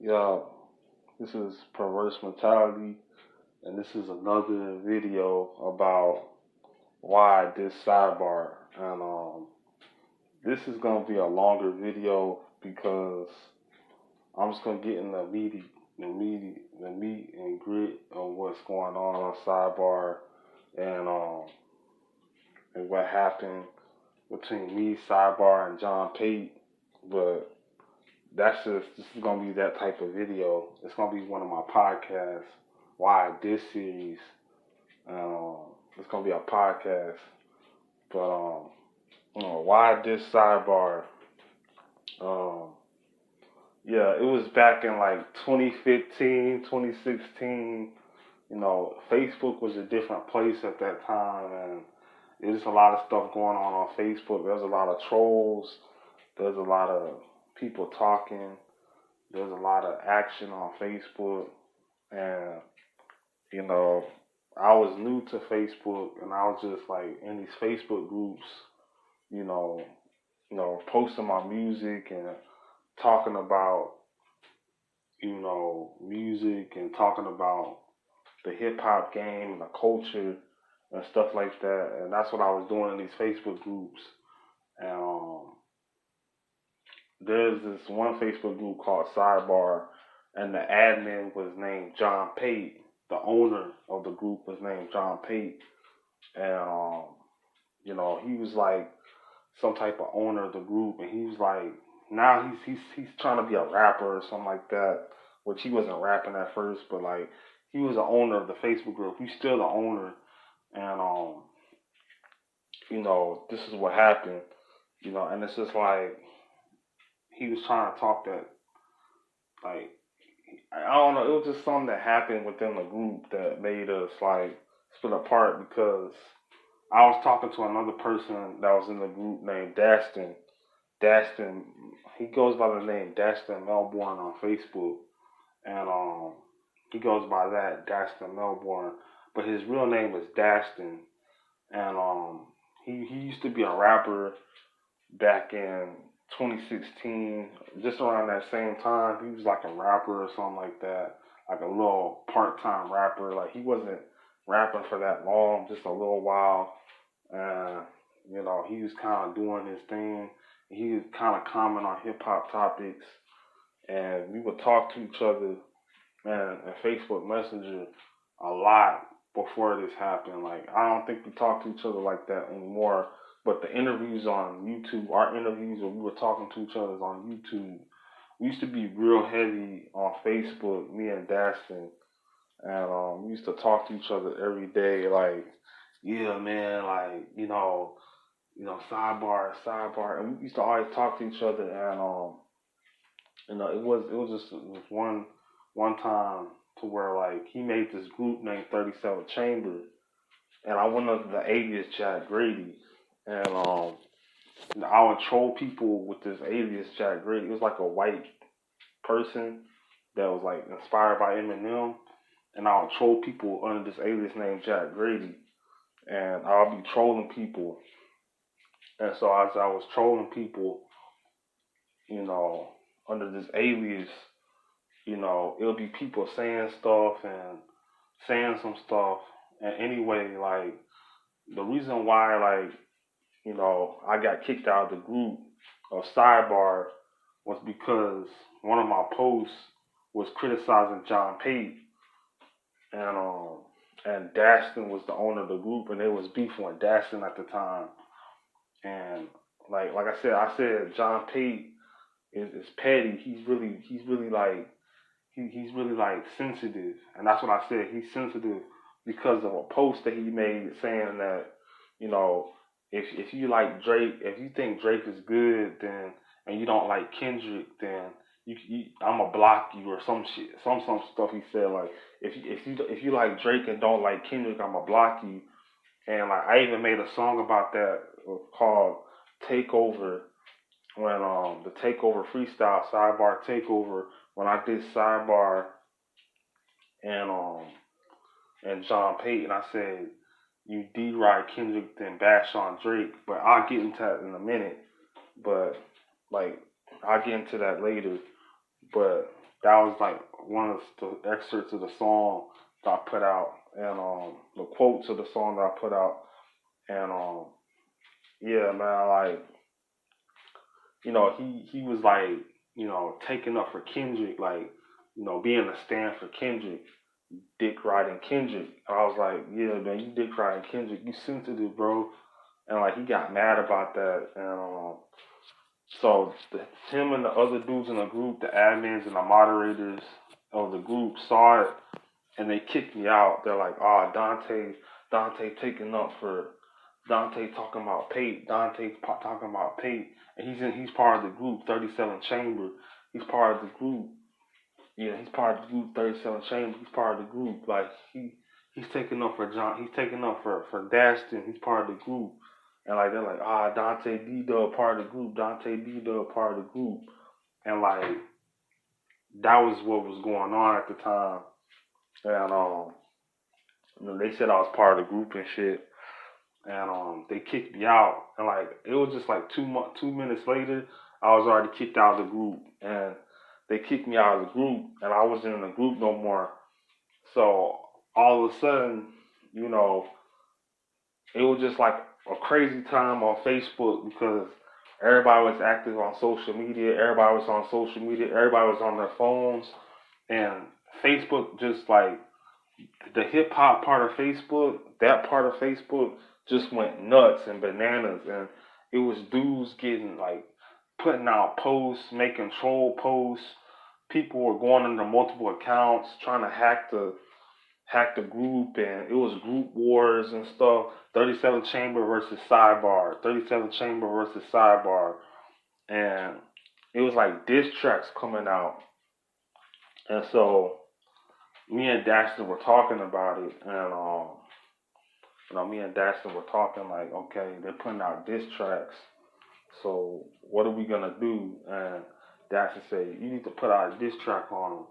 Yeah, this is perverse mentality, and this is another video about why this sidebar. And this is gonna be a longer video because I'm just gonna get in the meat and grit of what's going on sidebar, and and what happened between me, sidebar, and John Pate. But this is gonna be that type of video. It's gonna be one of my podcasts. Why this series? It's gonna be a podcast. But why this sidebar? Um, yeah, it was back in like 2015, 2016. Facebook was a different place at that time, and there's a lot of stuff going on Facebook. There's a lot of trolls. There's a lot of people talking. There's a lot of action on Facebook, and you know, I was new to Facebook, and I was just like in these Facebook groups, you know, posting my music and talking about, music and talking about the hip hop game and the culture and stuff like that. And that's what I was doing in these Facebook groups. And there's this one Facebook group called Sidebar, and the admin was named John Pate. The owner of the group was named John Pate, and he was like some type of owner of the group, and he was like now he's trying to be a rapper or something like that, which he wasn't rapping at first, but like he was the owner of the Facebook group. He's still the owner, and this is what happened, and it's just like he was trying to talk that like I don't know, it was just something that happened within the group that made us like split apart because I was talking to another person that was in the group named Daston. Daston, he goes by the name Daston Melbourne on Facebook, and he goes by that Daston Melbourne, but his real name is Daston, and he used to be a rapper back in 2016, just around that same time. He was like a rapper or something like that, like a little part-time rapper. Like he wasn't rapping for that long, just a little while. And he was kind of doing his thing. He was kind of comment on hip hop topics, and we would talk to each other, man, and Facebook Messenger a lot before this happened. Like I don't think we talk to each other like that anymore. But the interviews on YouTube, our interviews when we were talking to each other on YouTube, we used to be real heavy on Facebook, me and Dastin, and we used to talk to each other every day, like, yeah, man, like, sidebar, sidebar, and we used to always talk to each other, and it was just one time to where like he made this group named 37 Chamber, and I went under the alias Jack Grady, and I would troll people with this alias Jack Grady. It was like a white person that was like inspired by Eminem, and I would troll people under this alias named Jack Grady, and I'll be trolling people, and so as I was trolling people, you know, under this alias, it'll be people saying stuff and saying some stuff. And anyway, like the reason why, like, I got kicked out of the group of Sidebar was because one of my posts was criticizing John Pate, and Daston was the owner of the group, and they was beefing with Daston at the time. And like I said John Pate is petty. He's really like he's really like sensitive, and that's what I said. He's sensitive because of a post that he made saying that you know if you like Drake, if you think Drake is good, then and you don't like Kendrick, then I'ma block you or some shit, some stuff he said like if you like Drake and don't like Kendrick, I'ma block you. And like I even made a song about that called Takeover when the Takeover freestyle sidebar takeover when I did sidebar and John Payton, I said you D-Ride Kendrick then bash on Drake, but I'll get into that in a minute. But like I'll get into that later. But that was like one of the excerpts of the song that I put out, and the quotes of the song that I put out, and yeah, man, like he was like taking up for Kendrick, like being a stand for Kendrick, dick riding Kendrick. And I was like, yeah, man, you dick riding Kendrick, you sensitive, bro. And like he got mad about that, and so him and the other dudes in the group, the admins and the moderators of the group, saw it and they kicked me out. They're like, "Ah, oh, Dante taking up for Dante talking about Pate, talking about Pate, and he's part of the group 37 Chamber. He's part of the group. Yeah, he's part of the group 37 Chamber. He's part of the group. Like he's taking up for John. He's taking up for Daston. He's part of the group." And like they're like, "Ah, Dante D Dub part of the group. Dante D Dub part of the group." And like that was what was going on at the time. And they said I was part of the group and shit. And they kicked me out. And like it was just like 2 minutes later, I was already kicked out of the group. And they kicked me out of the group, and I wasn't in the group no more. So all of a sudden, you know, it was just like a crazy time on Facebook because everybody was active on social media. Everybody was on social media. Everybody was on their phones, and Facebook just like the hip hop part of Facebook, that part of Facebook just went nuts and bananas, and it was dudes getting like putting out posts, making troll posts. People were going under multiple accounts trying to hack the group, and it was group wars and stuff. 37 Chamber versus Sidebar, 37 Chamber versus Sidebar, and it was like diss tracks coming out, and so me and Daxton were talking about it, and me and Daxton were talking like, okay, they're putting out diss tracks, so what are we gonna do? And Daxton said, you need to put out a diss track on them.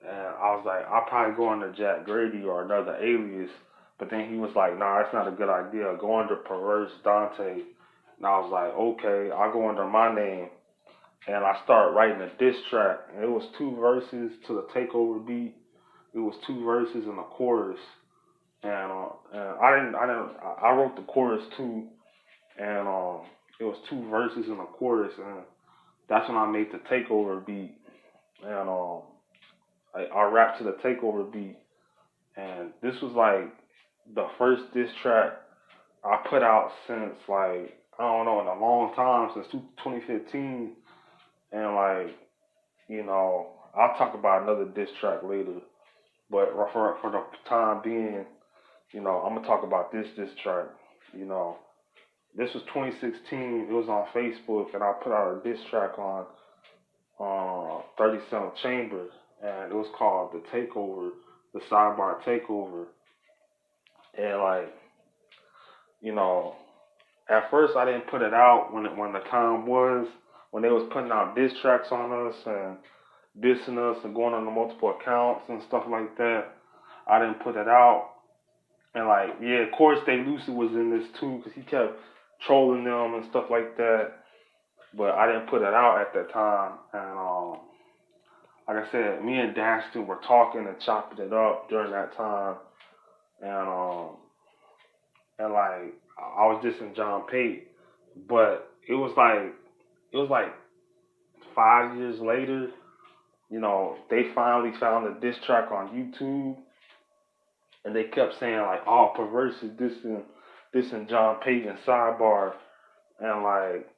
And I was like, I'll probably go under Jack Grady or another alias. But then he was like, nah, it's not a good idea. Go under Perverse Dante. And I was like, okay, I'll go under my name. And I started writing a diss track. And it was two verses to the takeover beat. It was two verses and a chorus. And I wrote the chorus too. And it was two verses and a chorus. And that's when I made the takeover beat. And I rapped to the takeover beat, and this was like the first diss track I put out since like I don't know in a long time, since 2015, and like I'll talk about another diss track later, but for the time being, I'm gonna talk about this diss track. You know, this was 2016. It was on Facebook, and I put out a diss track on 37 Chambers, and it was called The Takeover, the Sidebar Takeover. And like, you know, at first I didn't put it out when the time was when they was putting out diss tracks on us and dissing us and going on the multiple accounts and stuff like that. I didn't put it out, and like, yeah, of course, Stay Lucid was in this too because he kept trolling them and stuff like that. But I didn't put it out at that time, and like I said, me and Daston were talking and chopping it up during that time, and like I was dissing John Pate, but it was like 5 years later, they finally found a diss track on YouTube, and they kept saying like, "Oh, Perverse is dissing John Pate and Sidebar," and like,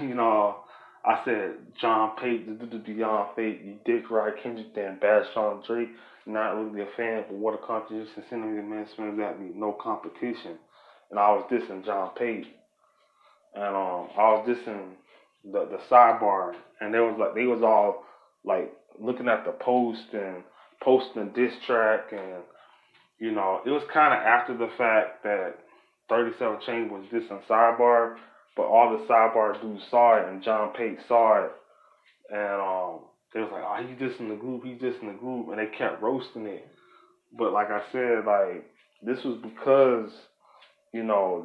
you know, I said, John Pate, the Beyond Fate, you dick ride Kendrick, then bash on Drake. Not really a fan, but what a contribution. Sending me the man smells at me, no competition. And I was dissing John Pate, and I was dissing the Sidebar, and they was all like looking at the post and posting a diss track, and it was kind of after the fact that 37 Chain was dissing Sidebar, but all the Sidebar dudes saw it, and John Pate saw it, and they was like, "Oh, he's dissing the group, and they kept roasting it. But like I said, like this was because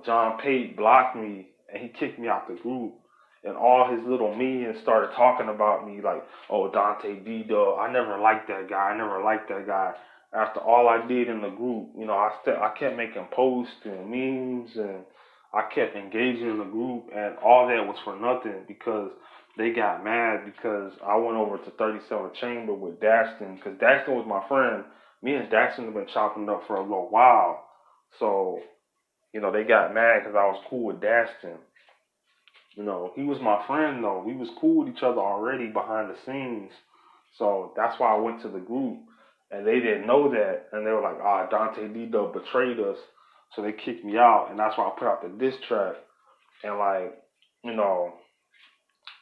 John Pate blocked me and he kicked me out the group. and all his little minions started talking about me like, oh, Dante D Dub, I never liked that guy. I never liked that guy. After all I did in the group, I kept making posts and memes, and I kept engaging in the group, and all that was for nothing because they got mad because I went over to 37 Chamber with Daxton because Daxton was my friend. Me and Daxton have been chopping up for a little while, so they got mad because I was cool with Daxton. He was my friend though. We was cool with each other already behind the scenes. So that's why I went to the group. And they didn't know that. And they were like, Dante D Dub betrayed us. So they kicked me out. And that's why I put out the diss track. And you know,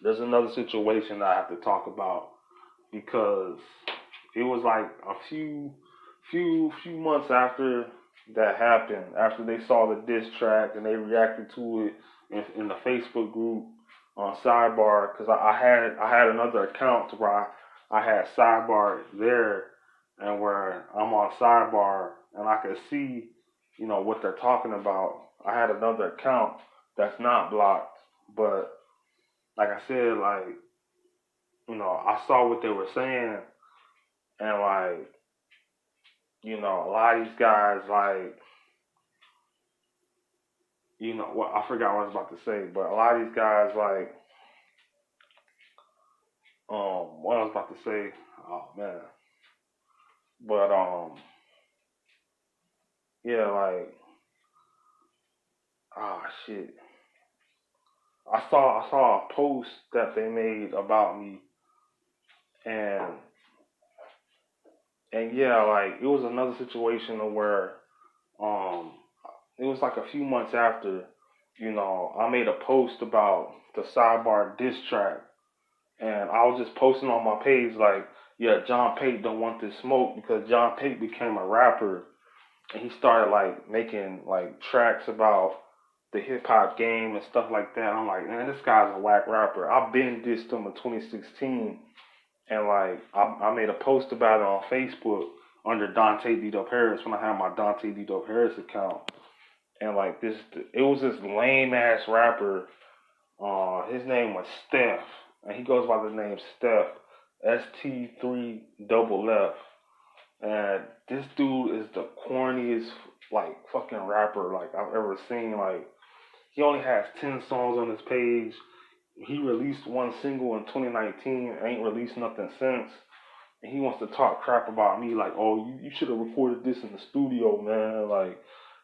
there's another situation that I have to talk about because it was like a few months after that happened, after they saw the diss track and they reacted to it in the Facebook group on Sidebar, because I had another account to where I had Sidebar there, and where I'm on Sidebar and I could see what they're talking about. I had another account that's not blocked, but like I said, I saw what they were saying, and a lot of these guys, what I forgot what I was about to say, but a lot of these guys, what I was about to say, oh man, but yeah, ah shit, I saw a post that they made about me, and yeah, it was another situation where um it was like a few months after, I made a post about the Sidebar diss track, and I was just posting on my page like, yeah, John Pate don't want this smoke because John Pate became a rapper and he started making tracks about the hip hop game and stuff like that. I'm like, man, this guy's a whack rapper. I've been dissed him in 2016, and I made a post about it on Facebook under Dante D. Harris when I had my Dante D. Harris account, and it was this lame ass rapper. His name was Steph, and he goes by the name Steph, ST3 double F. And this dude is the corniest fucking rapper I've ever seen. He only has 10 songs on his page. He released one single in 2019, ain't released nothing since. And he wants to talk crap about me oh, you should have recorded this in the studio, man.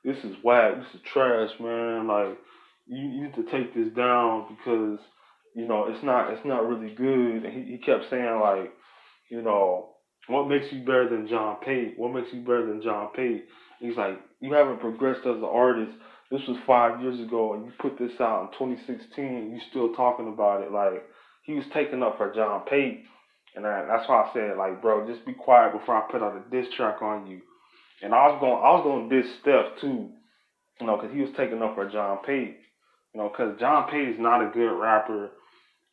This is whack, this is trash, man. You need to take this down because it's not really good. And he kept saying what makes you better than John Pate? What makes you better than John Pate? He's like, you haven't progressed as an artist. This was 5 years ago, and you put this out in 2016. You still talking about it? He was taking up for John Pate, and that's why I said bro, just be quiet before I put out a diss track on you. And I was going to diss Steph too, because he was taking up for John Pate. Because John Pate is not a good rapper.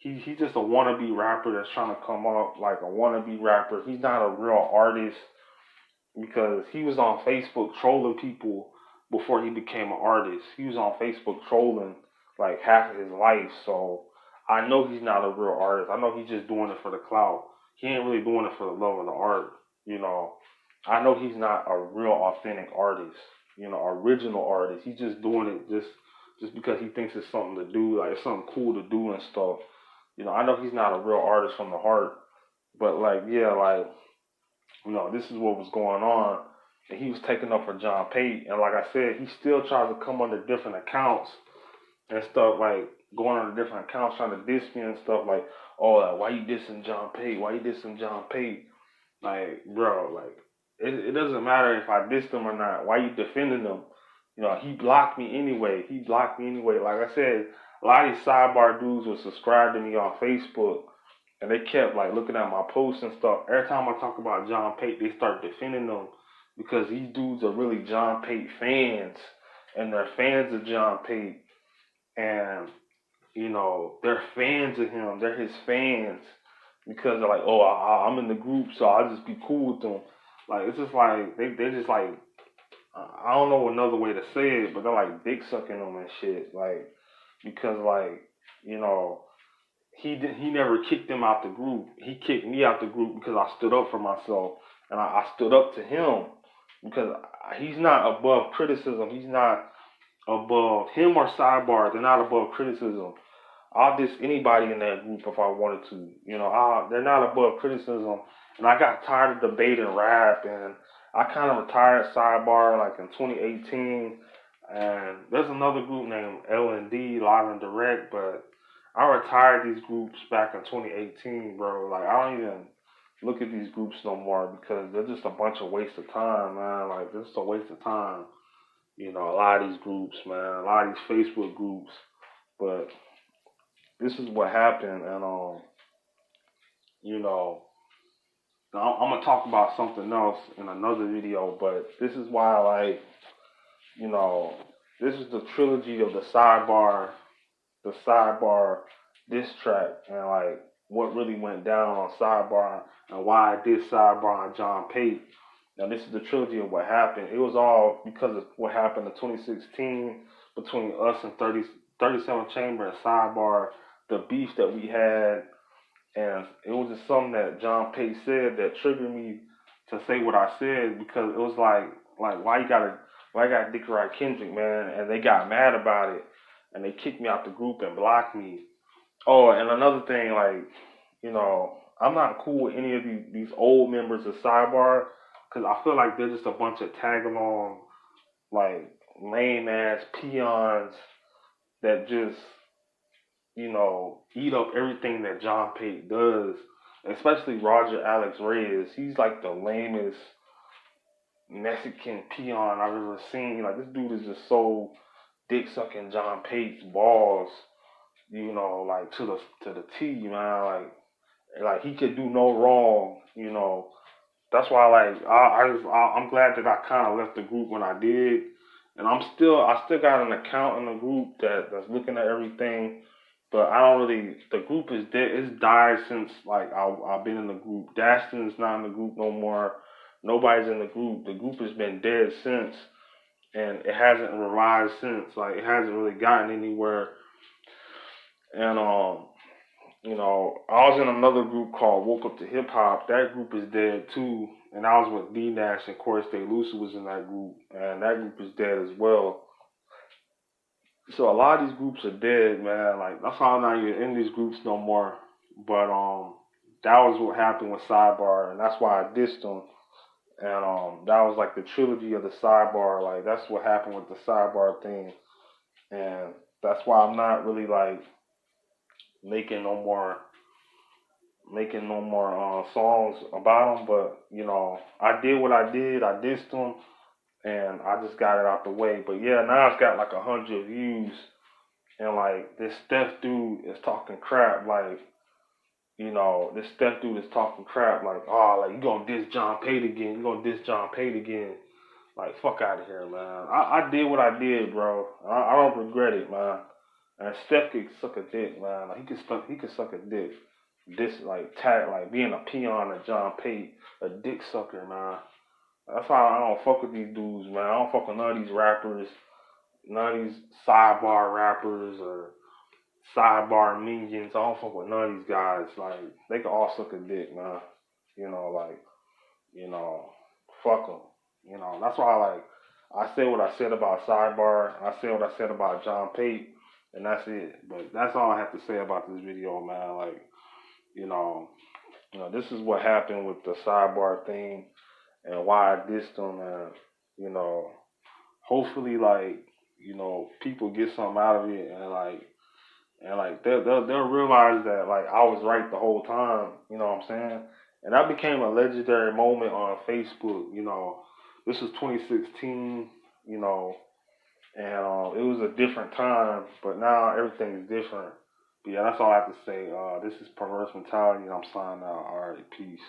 He's just a wannabe rapper that's trying to come up like a wannabe rapper. He's not a real artist because he was on Facebook trolling people before he became an artist. He was on Facebook trolling half of his life. So I know he's not a real artist. I know he's just doing it for the clout. He ain't really doing it for the love of the art. I know he's not a real authentic artist. Original artist. He's just doing it just because he thinks it's something to do, it's something cool to do and stuff. I know he's not a real artist from the heart, but this is what was going on. And he was taking up for John Pate. And like I said, he still tries to come under different accounts and stuff, going under different accounts trying to diss me and stuff why you dissing John Pate? Why you dissing John Pate? Bro, it doesn't matter if I dissed him or not. Why you defending him? He blocked me anyway. Like I said, a lot of these Sidebar dudes would subscribe to me on Facebook, and they kept looking at my posts and stuff. Every time I talk about John Pate, they start defending them because these dudes are really John Pate fans, and they're fans of John Pate, and they're fans of him. They're his fans because they're oh, I'm in the group, so I'll just be cool with them. It's just they just I don't know another way to say it, but they're dick sucking them and shit. Because he never kicked him out the group. He kicked me out the group because I stood up for myself, and I stood up to him because he's not above criticism. He's not above him or Sidebar. They're not above criticism. I'll diss anybody in that group if I wanted to. They're not above criticism. And I got tired of debating rap, and I kind of retired Sidebar like in 2018. And there's another group named L&D, Live and Direct, but I retired these groups back in 2018, bro. Like, I don't even look at these groups no more because they're just a bunch of waste of time, man. Like, it's just a waste of time. A lot of these groups, man, a lot of these Facebook groups. But this is what happened, and you know, I'm gonna talk about something else in another video. But this is why, like, you know, this is the trilogy of the Sidebar diss track, and like what really went down on Sidebar and why I did Sidebar on John Pate. Now this is the trilogy of what happened. It was all because of what happened in 2016 between us and 37 Chamber and Sidebar, the beef that we had, and it was just something that John Pate said that triggered me to say what I said because it was like why you gotta dick ride Kendrick, man, and they got mad about it and they kicked me out the group and blocked me. Oh, and another thing, like, I'm not cool with any of these old members of Sidebar because I feel like they're just a bunch of tag along, like, lame ass peons that just, eat up everything that John Pate does, especially Roger Alex Reyes. He's like the lamest Mexican peon I've ever seen. Like, this dude is just so dick sucking John Pate's balls, like to the T, man. Like he could do no wrong. That's why, like, I'm glad that I kind of left the group when I did, and I still got an account in the group that's looking at everything, but I don't really. The group is dead. It's died since like I've been in the group. Daston's not in the group no more. Nobody's in the group. The group has been dead since, and it hasn't revived since. Like it hasn't really gotten anywhere. And I was in another group called Woke Up to Hip Hop. That group is dead too. And I was with D Nash and Corey Stay Loose was in that group. And that group is dead as well. So a lot of these groups are dead, man. Like that's why I'm not even in these groups no more. But that was what happened with Sidebar, and that's why I dissed them. And that was like the trilogy of the Sidebar. Like that's what happened with the Sidebar thing. And that's why I'm not really like making no more songs about them. But I did what I did. I dissed them, and I just got it out the way. But yeah, now it's got like 100 views, and like this Steph dude is talking crap. Like this Steph dude is talking crap. Like, oh, like you gonna diss John Pate again? You gonna diss John Pate again? Like, fuck out of here, man. I did what I did, bro. I don't regret it, man. And Steph could suck a dick, man. Like he could suck a dick. This like being a peon of John Pate, a dick sucker, man. That's why I don't fuck with these dudes, man. I don't fuck with none of these rappers, none of these Sidebar rappers or Sidebar minions. I don't fuck with none of these guys. Like they can all suck a dick, man. Like fuck them. That's why I said what I said about Sidebar. I said what I said about John Pate, and that's it. But that's all I have to say about this video, man. Like, this is what happened with the Sidebar thing and why I dissed them, and hopefully, like, people get something out of it, and like they'll realize that like I was right the whole time. You know what I'm saying? And that became a legendary moment on Facebook. This was 2016. And it was a different time, but now everything is different. But yeah, that's all I have to say. This is Perverse Mentality, and I'm signing out. All right, peace.